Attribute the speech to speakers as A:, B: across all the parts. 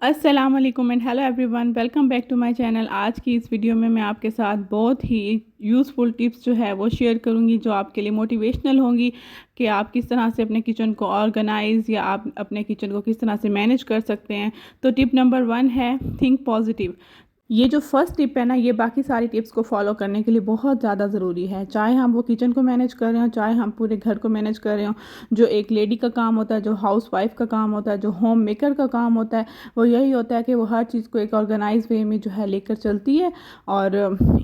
A: अस्सलाम वालेकुम and hello everyone, welcome back to my channel. आज की इस वीडियो में मैं आपके साथ बहुत ही यूज़फुल टिप्स जो है वो शेयर करूंगी जो आपके लिए मोटिवेशनल होंगी कि आप किस तरह से अपने किचन को ऑर्गेनाइज या आप अपने किचन को किस तरह से मैनेज कर सकते हैं। तो टिप नंबर 1 है थिंक पॉजिटिव। ये जो फर्स्ट टिप है ना, ये बाकी सारी टिप्स को फॉलो करने के लिए बहुत ज़्यादा ज़रूरी है। चाहे हम वो किचन को मैनेज कर रहे हो, चाहे हम पूरे घर को मैनेज कर रहे हो। जो एक लेडी का काम होता है, जो हाउस वाइफ का काम होता है, जो होम मेकर का काम होता है, वो यही होता है कि वो हर चीज़ को एक ऑर्गेनाइज वे में जो है लेकर चलती है। और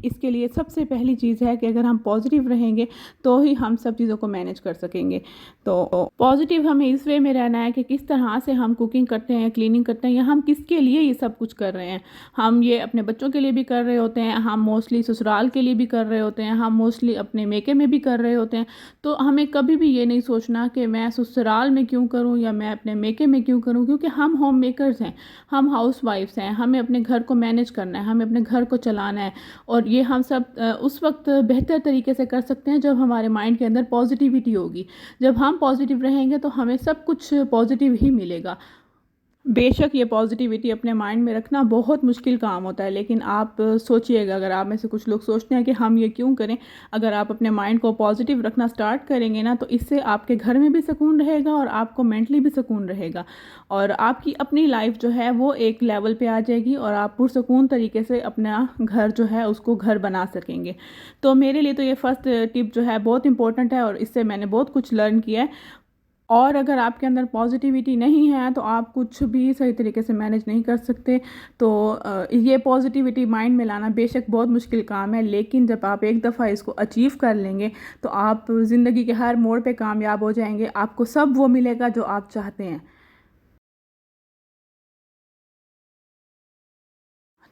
A: इसके लिए सबसे पहली चीज़ है कि अगर हम पॉजिटिव रहेंगे तो ही हम सब चीज़ों को मैनेज कर सकेंगे। तो पॉजिटिव हमें इस वे में रहना है कि किस तरह से हम कुकिंग करते हैं, क्लीनिंग करते हैं, या हम किसके लिए ये सब कुछ कर रहे हैं। हम ये अपने बच्चों के लिए भी कर रहे होते हैं, हम मोस्टली ससुराल के लिए भी कर रहे होते हैं, हम मोस्टली अपने मेके में भी कर रहे होते हैं। तो हमें कभी भी ये नहीं सोचना कि मैं ससुराल में क्यों करूं या मैं अपने मेके में क्यों करूं, क्योंकि हम होम मेकर्स हैं, हम हाउस वाइफ्स हैं। हमें अपने घर को मैनेज करना है, हमें अपने घर को चलाना है। और ये हम सब उस वक्त बेहतर तरीके से कर सकते हैं जब हमारे माइंड के अंदर पॉजिटिविटी होगी। जब हम पॉजिटिव रहेंगे तो हमें सब कुछ पॉजिटिव ही मिलेगा। बेशक ये पॉजिटिविटी अपने माइंड में रखना बहुत मुश्किल काम होता है, लेकिन आप सोचिएगा, अगर आप में से कुछ लोग सोचते हैं कि हम ये क्यों करें, अगर आप अपने माइंड को पॉजिटिव रखना स्टार्ट करेंगे ना, तो इससे आपके घर में भी सुकून रहेगा और आपको मेंटली भी सुकून रहेगा। और आपकी अपनी लाइफ जो है वो एक लेवल पे आ जाएगी और आप पुरसुकून तरीके से अपना घर जो है उसको घर बना सकेंगे। तो मेरे लिए तो ये फर्स्ट टिप जो है बहुत इंपॉर्टेंट है और इससे मैंने बहुत कुछ लर्न किया है। और अगर आपके अंदर पॉजिटिविटी नहीं है तो आप कुछ भी सही तरीके से मैनेज नहीं कर सकते। तो ये पॉजिटिविटी माइंड में लाना बेशक बहुत मुश्किल काम है, लेकिन जब आप एक दफ़ा इसको अचीव कर लेंगे तो आप ज़िंदगी के हर मोड़ पे कामयाब हो जाएंगे। आपको सब वो मिलेगा जो आप चाहते हैं।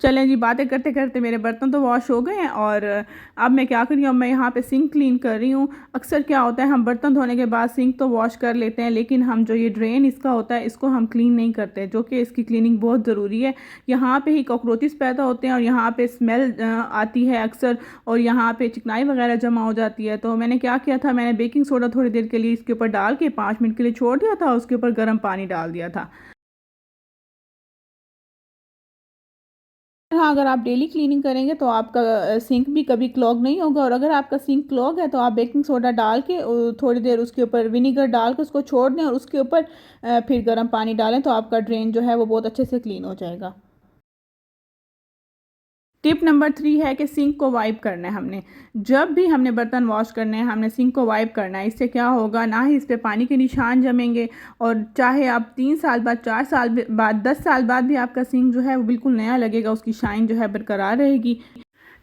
A: चलें जी, बातें करते करते मेरे बर्तन तो वॉश हो गए हैं और अब मैं क्या कर रही हूँ, अब मैं यहाँ पे सिंक क्लीन कर रही हूँ। अक्सर क्या होता है, हम बर्तन धोने के बाद सिंक तो वॉश कर लेते हैं, लेकिन हम जो ये ड्रेन इसका होता है इसको हम क्लीन नहीं करते, जो कि इसकी क्लीनिंग बहुत ज़रूरी है। यहाँ पे ही कॉकरोचेस पैदा होते हैं और यहाँ पे स्मेल आती है अक्सर, और यहाँ पे चिकनाई वगैरह जमा हो जाती है। तो मैंने क्या किया था, मैंने बेकिंग सोडा थोड़ी देर के लिए इसके ऊपर डाल के 5 मिनट के लिए छोड़ दिया था, उसके ऊपर गर्म पानी डाल दिया था। हाँ, अगर आप डेली क्लीनिंग करेंगे तो आपका सिंक भी कभी क्लॉग नहीं होगा। और अगर आपका सिंक क्लॉग है तो आप बेकिंग सोडा डाल के थोड़ी देर उसके ऊपर विनीगर डाल के उसको छोड़ दें और उसके ऊपर फिर गर्म पानी डालें तो आपका ड्रेन जो है वो बहुत अच्छे से क्लीन हो जाएगा। टिप नंबर 3 है कि सिंक को वाइप करना है हमने। जब भी हमने बर्तन वॉश करने हैं हमने सिंक को वाइप करना है। इससे क्या होगा, ना ही इस पे पानी के निशान जमेंगे, और चाहे आप 3 साल बाद, 4 साल बाद, 10 साल बाद भी आपका सिंक जो है वो बिल्कुल नया लगेगा, उसकी शाइन जो है बरकरार रहेगी।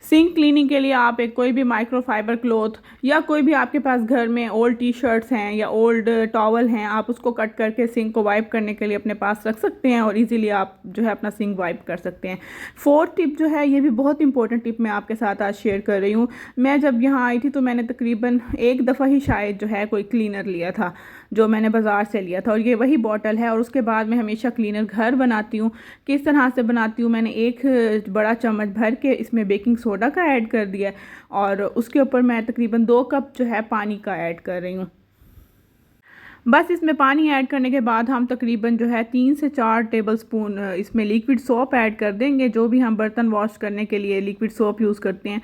A: सिंक क्लीनिंग के लिए आप एक कोई भी माइक्रोफाइबर क्लॉथ या कोई भी आपके पास घर में ओल्ड टी शर्ट्स हैं या ओल्ड टॉवल हैं, आप उसको कट करके सिंक को वाइप करने के लिए अपने पास रख सकते हैं और इजीली आप जो है अपना सिंक वाइप कर सकते हैं। फोर्थ टिप जो है, ये भी बहुत इंपॉर्टेंट टिप मैं आपके साथ आज शेयर कर रही हूँ। मैं जब यहाँ आई थी तो मैंने तकरीबन एक दफ़ा ही शायद जो है कोई क्लीनर लिया था, जो मैंने बाज़ार से लिया था, और ये वही बॉटल है। और उसके बाद मैं हमेशा क्लीनर घर बनाती हूँ। किस तरह से बनाती हूँ, मैंने एक बड़ा चम्मच भर के इसमें बेकिंग सोडा का ऐड कर दिया और उसके ऊपर मैं तकरीबन 2 कप जो है पानी का ऐड कर रही हूँ। बस इसमें पानी ऐड करने के बाद हम तकरीबन जो है 3 से 4 टेबल स्पून इसमें लिक्विड सोप ऐड कर देंगे। जो भी हम बर्तन वॉश करने के लिए लिक्विड सोप यूज़ करते हैं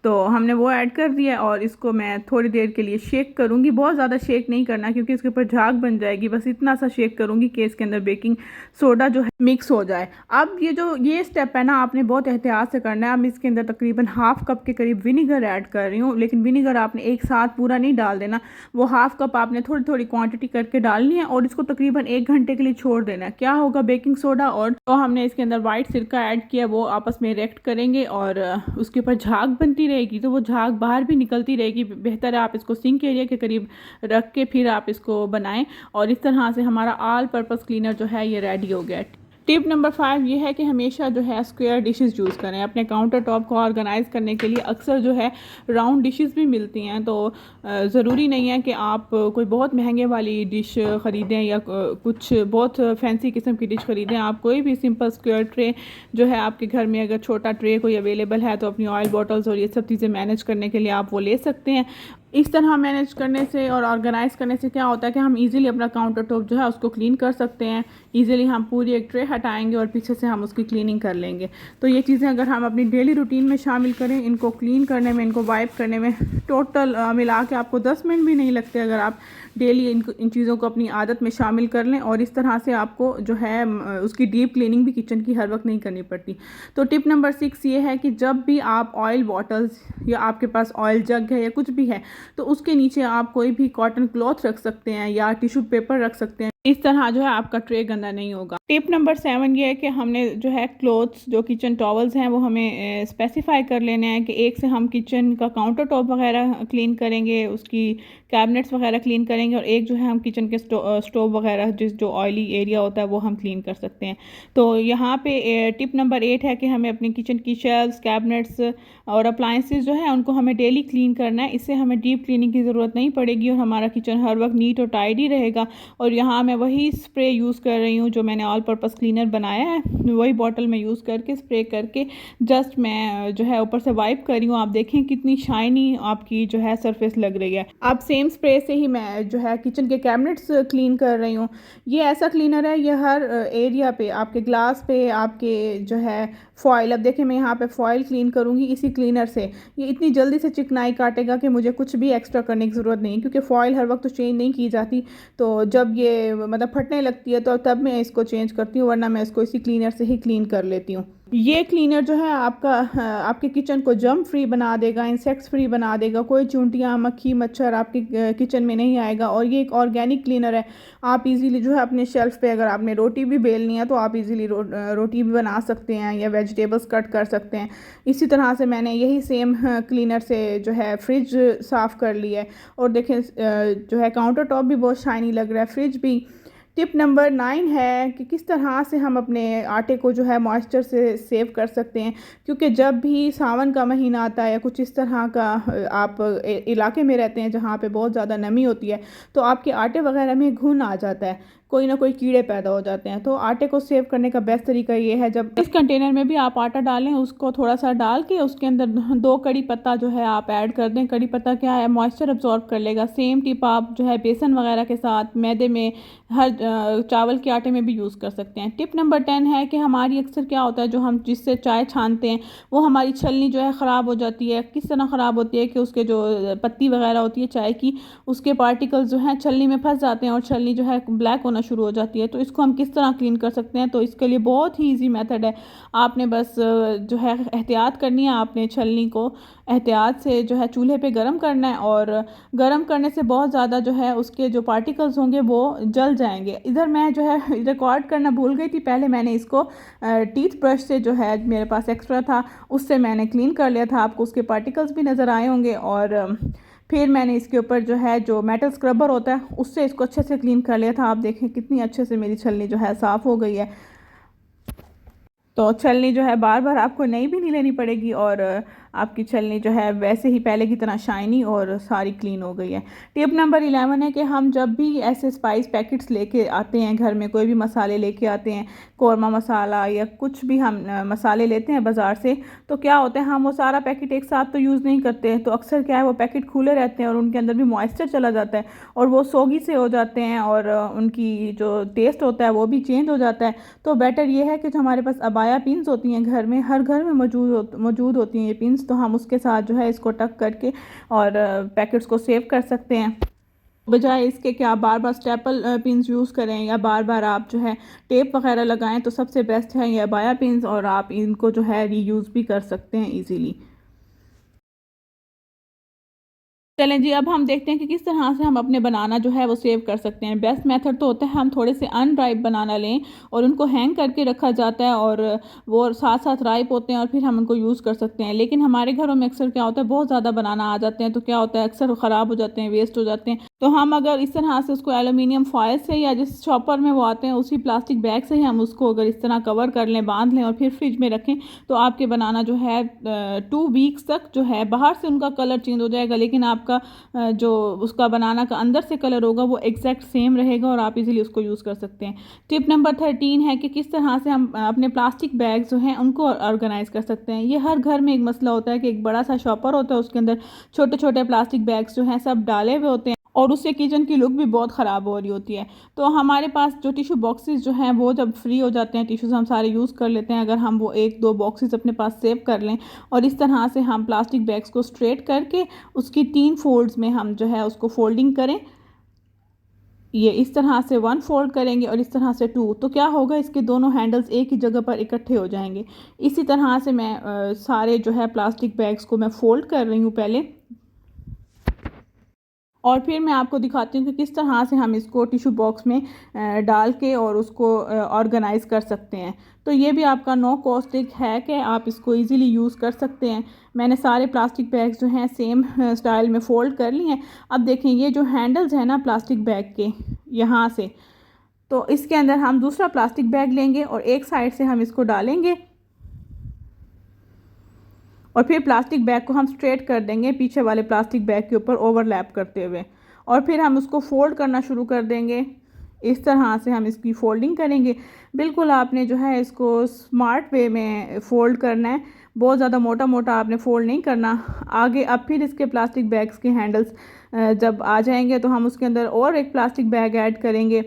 A: तो हमने वो ऐड कर दिया और इसको मैं थोड़ी देर के लिए शेक करूँगी। बहुत ज़्यादा शेक नहीं करना क्योंकि इसके ऊपर झाग बन जाएगी, बस इतना सा शेक करूँगी कि इसके अंदर बेकिंग सोडा जो है मिक्स हो जाए। अब ये स्टेप है ना, आपने बहुत एहतियात से करना है। अब इसके अंदर तकरीबन हाफ कप के करीब विनीगर ऐड कर रही हूँ, लेकिन विनीगर आपने एक साथ पूरा नहीं डाल देना। वो हाफ कप आपने थोड़ी थोड़ी क्वांटिटी करके डालनी है और इसको तकरीबन 1 घंटे के लिए छोड़ देना है। क्या होगा, बेकिंग सोडा और तो हमने इसके अंदर वाइट सिरका ऐड किया वो आपस में रिएक्ट करेंगे और उसके ऊपर झाग बनती रहेगी, तो वो झाग बाहर भी निकलती रहेगी। बेहतर है आप इसको सिंक एरिया के करीब रख के फिर आप इसको बनाएं। और इस तरह से हमारा ऑल पर्पस क्लीनर जो है ये रेडी हो गया। टिप नंबर 5 ये है कि हमेशा जो है स्क्वायर डिशेस यूज़ करें अपने काउंटर टॉप को ऑर्गेनाइज करने के लिए। अक्सर जो है राउंड डिशेस भी मिलती हैं, तो ज़रूरी नहीं है कि आप कोई बहुत महंगे वाली डिश ख़रीदें या कुछ बहुत फैंसी किस्म की डिश ख़रीदें। आप कोई भी सिंपल स्क्वायर ट्रे जो है आपके घर में, अगर छोटा ट्रे कोई अवेलेबल है तो अपनी ऑयल बॉटल्स और ये सब चीज़ें मैनेज करने के लिए आप वो ले सकते हैं। इस तरह मैनेज करने से और ऑर्गेनाइज़ करने से क्या होता है कि हम इजीली अपना काउंटर टॉप जो है उसको क्लीन कर सकते हैं। इजीली हम पूरी एक ट्रे हटाएंगे और पीछे से हम उसकी क्लीनिंग कर लेंगे। तो ये चीज़ें अगर हम अपनी डेली रूटीन में शामिल करें, इनको क्लीन करने में, इनको वाइप करने में टोटल मिला के आपको 10 मिनट भी नहीं लगते अगर आप डेली इन चीज़ों को अपनी आदत में शामिल कर लें। और इस तरह से आपको जो है उसकी डीप क्लीनिंग भी किचन की हर वक्त नहीं करनी पड़ती। तो टिप नंबर 6 ये है कि जब भी आप ऑयल बॉटल्स या आपके पास ऑयल जग है या कुछ भी है, तो उसके नीचे आप कोई भी कॉटन क्लॉथ रख सकते हैं या टिश्यू पेपर रख सकते हैं। इस तरह जो है आपका ट्रे गंदा नहीं होगा। टिप नंबर 7 ये है कि हमने जो है क्लोथ्स, जो किचन टॉवल्स हैं, वो हमें स्पेसिफाई कर लेने हैं कि एक से हम किचन का काउंटर टॉप वगैरह क्लीन करेंगे, उसकी कैबिनेट्स वगैरह क्लीन करेंगे, और एक जो है हम किचन के स्टोव वगैरह जो ऑयली एरिया होता है वो हम क्लीन कर सकते हैं। तो यहाँ पे टिप नंबर 8 है कि हमें अपनी किचन की शेल्फ्स, कैबिनेट्स और अप्लाइंसेस जो है उनको हमें डेली क्लीन करना है। इससे हमें डीप क्लीनिंग की ज़रूरत नहीं पड़ेगी और हमारा किचन हर वक्त नीट और टाइडी रहेगा। और यहाँ मैं वही स्प्रे यूज़ कर रही हूँ जो मैंने ऑल पर्पस क्लीनर बनाया है, वही बॉटल में यूज़ करके स्प्रे करके जस्ट मैं जो है ऊपर से वाइप कर रही हूँ। आप देखें कितनी शाइनी आपकी जो है सरफेस लग रही है। अब सेम स्प्रे से ही मैं जो है किचन के कैबिनेट्स क्लीन कर रही हूँ। ये ऐसा क्लीनर है, ये हर एरिया पे, आपके ग्लास पे, आपके जो है फॉयल, अब देखिए मैं यहाँ पे फॉयल क्लीन करूँगी इसी क्लीनर से। ये इतनी जल्दी से चिकनाई काटेगा कि मुझे कुछ भी एक्स्ट्रा करने की ज़रूरत नहीं, क्योंकि फॉयल हर वक्त तो चेंज नहीं की जाती। तो जब ये मतलब फटने लगती है तो तब मैं इसको चेंज करती हूँ, वरना मैं इसको इसी क्लीनर से ही क्लीन कर लेती हूँ। ये क्लीनर जो है आपके किचन को जर्म फ्री बना देगा, इंसेक्ट्स फ्री बना देगा, कोई चूंटियाँ, मक्खी, मच्छर आपके किचन में नहीं आएगा। और ये एक ऑर्गेनिक क्लीनर है। आप इजीली जो है अपने शेल्फ पे, अगर आपने रोटी भी बेलनी है तो आप इजीली रोटी भी बना सकते हैं या वेजिटेबल्स कट कर सकते हैं। इसी तरह से मैंने यही सेम क्लीनर से जो है फ्रिज साफ़ कर ली है। और देखें जो है काउंटर टॉप भी बहुत शाइनी लग रहा है, फ्रिज भी। टिप नंबर 9 है कि किस तरह से हम अपने आटे को जो है मॉइस्चर से सेव कर सकते हैं, क्योंकि जब भी सावन का महीना आता है या कुछ इस तरह का आप इलाके में रहते हैं जहाँ पे बहुत ज़्यादा नमी होती है, तो आपके आटे वगैरह में घुन आ जाता है, कोई ना कोई कीड़े पैदा हो जाते हैं। तो आटे को सेव करने का बेस्ट तरीका ये है, जब इस कंटेनर में भी आप आटा डालें, उसको थोड़ा सा डाल के उसके अंदर 2 कड़ी पत्ता जो है आप ऐड कर दें। कड़ी पत्ता क्या है, मॉइस्चर अब्जॉर्ब कर लेगा। सेम टिप आप जो है बेसन वगैरह के साथ, मैदे में, हर चावल के आटे में भी यूज़ कर सकते हैं। टिप नंबर 10 है कि हमारी अक्सर क्या होता है, जो हम जिससे चाय छानते हैं वो हमारी छलनी जो है ख़राब हो जाती है। किस तरह ख़राब होती है कि उसके जो पत्ती वगैरह होती है चाय की, उसके पार्टिकल्स जो हैं छलनी में फंस जाते हैं और छलनी जो है ब्लैक होना शुरू हो जाती है। तो इसको हम किस तरह क्लीन कर सकते हैं, तो इसके लिए बहुत ही ईजी मेथड है। आपने बस जो है एहतियात करनी है, आपने छलनी को एहतियात से जो है चूल्हे पे गरम करना है, और गरम करने से बहुत ज़्यादा जो है उसके जो पार्टिकल्स होंगे वो जल जाएंगे। इधर मैं जो है रिकॉर्ड करना भूल गई थी, पहले मैंने इसको टीथ ब्रश से जो है मेरे पास एक्स्ट्रा था उससे मैंने क्लीन कर लिया था। आपको उसके पार्टिकल्स भी नज़र आए होंगे। और फिर मैंने इसके ऊपर जो है जो मेटल स्क्रबर होता है उससे इसको अच्छे से क्लीन कर लिया था। आप देखें कितनी अच्छे से मेरी छलनी जो है साफ़ हो गई है। तो छलनी जो है बार बार आपको नई भी नहीं लेनी पड़ेगी, और आपकी छलनी जो है वैसे ही पहले की तरह शाइनी और सारी क्लीन हो गई है। टिप नंबर 11 है कि हम जब भी ऐसे स्पाइस पैकेट्स लेके आते हैं घर में, कोई भी मसाले लेके आते हैं, कौरमा मसाला या कुछ भी हम मसाले लेते हैं बाज़ार से, तो क्या होता है हम वो सारा पैकेट एक साथ तो यूज़ नहीं करते हैं। तो अक्सर क्या है वो पैकेट खुले रहते हैं और उनके अंदर भी मॉइस्चर चला जाता है और वो सोगी से हो जाते हैं और उनकी जो टेस्ट होता है वो भी चेंज हो जाता है। तो बेटर ये है कि जो हमारे पास अबाया पिन्स होती हैं घर में, हर घर में मौजूद होती हैं ये पिन्स, तो हम उसके साथ जो है इसको टक करके और पैकेट्स को सेव कर सकते हैं, बजाय इसके कि आप बार बार स्टेपल पिन्स यूज़ करें या बार बार आप जो है टेप वगैरह लगाएं। तो सबसे बेस्ट है ये अबाया पिन्स, और आप इनको जो है रीयूज़ भी कर सकते हैं ईजीली। चलें जी, अब हम देखते हैं कि किस तरह से हम अपने बनाना जो है वो सेव कर सकते हैं। बेस्ट मेथड तो होता है हम थोड़े से अनराइप बनाना लें और उनको हैंग करके रखा जाता है, और वो साथ साथ राइप होते हैं और फिर हम उनको यूज़ कर सकते हैं। लेकिन हमारे घरों में अक्सर क्या होता है बहुत ज़्यादा बनाना आ जाते हैं, तो क्या होता है अक्सर ख़राब हो जाते हैं, वेस्ट हो जाते हैं। तो हम अगर इस तरह से उसको एल्युमिनियम फॉयल से या जिस शॉपर में वो आते हैं उसी प्लास्टिक बैग से ही हम उसको अगर इस तरह कवर कर लें, बांध लें और फिर फ्रिज में रखें, तो आपके बनाना जो है 2 वीक्स तक जो है बाहर से उनका कलर चेंज हो जाएगा, लेकिन आपका जो उसका बनाना का अंदर से कलर होगा वो एग्जैक्ट सेम रहेगा और आप इजीली उसको यूज़ कर सकते हैं। टिप नंबर 13 है कि किस तरह से हम अपने प्लास्टिक बैग जो हैं उनको ऑर्गेनाइज कर सकते हैं। ये हर घर में एक मसला होता है कि एक बड़ा सा शॉपर होता है, उसके अंदर छोटे छोटे प्लास्टिक बैग्स जो हैं सब डाले हुए होते हैं और उससे किचन की लुक भी बहुत ख़राब हो रही होती है। तो हमारे पास जो टिशू बॉक्सेस जो हैं वो जब फ्री हो जाते हैं, टिश्यूज़ हम सारे यूज़ कर लेते हैं, अगर हम वो 1-2 बॉक्सेस अपने पास सेव कर लें और इस तरह से हम प्लास्टिक बैग्स को स्ट्रेट करके उसकी 3 फोल्ड्स में हम जो है उसको फोल्डिंग करें, ये इस तरह से 1 फोल्ड करेंगे और इस तरह से 2, तो क्या होगा, इसके दोनों हैंडल्स एक ही जगह पर इकट्ठे हो जाएंगे। इसी तरह से मैं सारे जो है प्लास्टिक बैग्स को मैं फ़ोल्ड कर रही हूँ पहले, और फिर मैं आपको दिखाती हूँ कि किस तरह से हम इसको टिश्यू बॉक्स में डाल के और उसको ऑर्गेनाइज़ कर सकते हैं। तो ये भी आपका नो कॉस्ट एक है कि आप इसको इजीली यूज़ कर सकते हैं। मैंने सारे प्लास्टिक बैग्स जो हैं सेम स्टाइल में फ़ोल्ड कर लिए हैं। अब देखें ये जो हैंडल्स हैं ना प्लास्टिक बैग के, यहाँ से, तो इसके अंदर हम दूसरा प्लास्टिक बैग लेंगे और एक साइड से हम इसको डालेंगे और फिर प्लास्टिक बैग को हम स्ट्रेट कर देंगे पीछे वाले प्लास्टिक बैग के ऊपर ओवरलैप करते हुए, और फिर हम उसको फोल्ड करना शुरू कर देंगे। इस तरह से हम इसकी फोल्डिंग करेंगे। बिल्कुल आपने जो है इसको स्मार्ट वे में फ़ोल्ड करना है, बहुत ज़्यादा मोटा मोटा आपने फ़ोल्ड नहीं करना। आगे अब फिर इसके प्लास्टिक बैग्स के हैंडल्स जब आ जाएंगे तो हम उसके अंदर और एक प्लास्टिक बैग ऐड करेंगे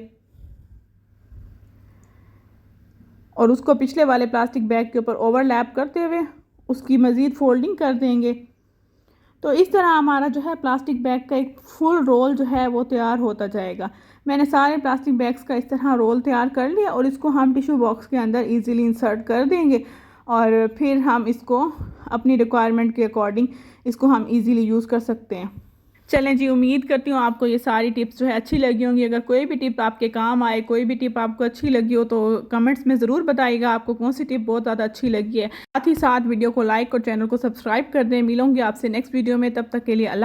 A: और उसको पिछले वाले प्लास्टिक बैग के ऊपर ओवरलैप करते हुए उसकी मज़ीद फोल्डिंग कर देंगे। तो इस तरह हमारा जो है प्लास्टिक बैग का एक फुल रोल जो है वो तैयार होता जाएगा। मैंने सारे प्लास्टिक बैग्स का इस तरह रोल तैयार कर लिया और इसको हम टिश्यू बॉक्स के अंदर इजीली इंसर्ट कर देंगे और फिर हम इसको अपनी रिक्वायरमेंट के अकॉर्डिंग इसको हम इजीली यूज़ कर सकते हैं। चलें जी, उम्मीद करती हूँ आपको ये सारी टिप्स जो है अच्छी लगी होंगी। अगर कोई भी टिप आपके काम आए, कोई भी टिप आपको अच्छी लगी हो तो कमेंट्स में ज़रूर बताइएगा आपको कौन सी टिप बहुत ज़्यादा अच्छी लगी है। साथ ही साथ वीडियो को लाइक और चैनल को सब्सक्राइब कर दें। मिलूंगी आपसे नेक्स्ट वीडियो में, तब तक के लिए अल्लाह।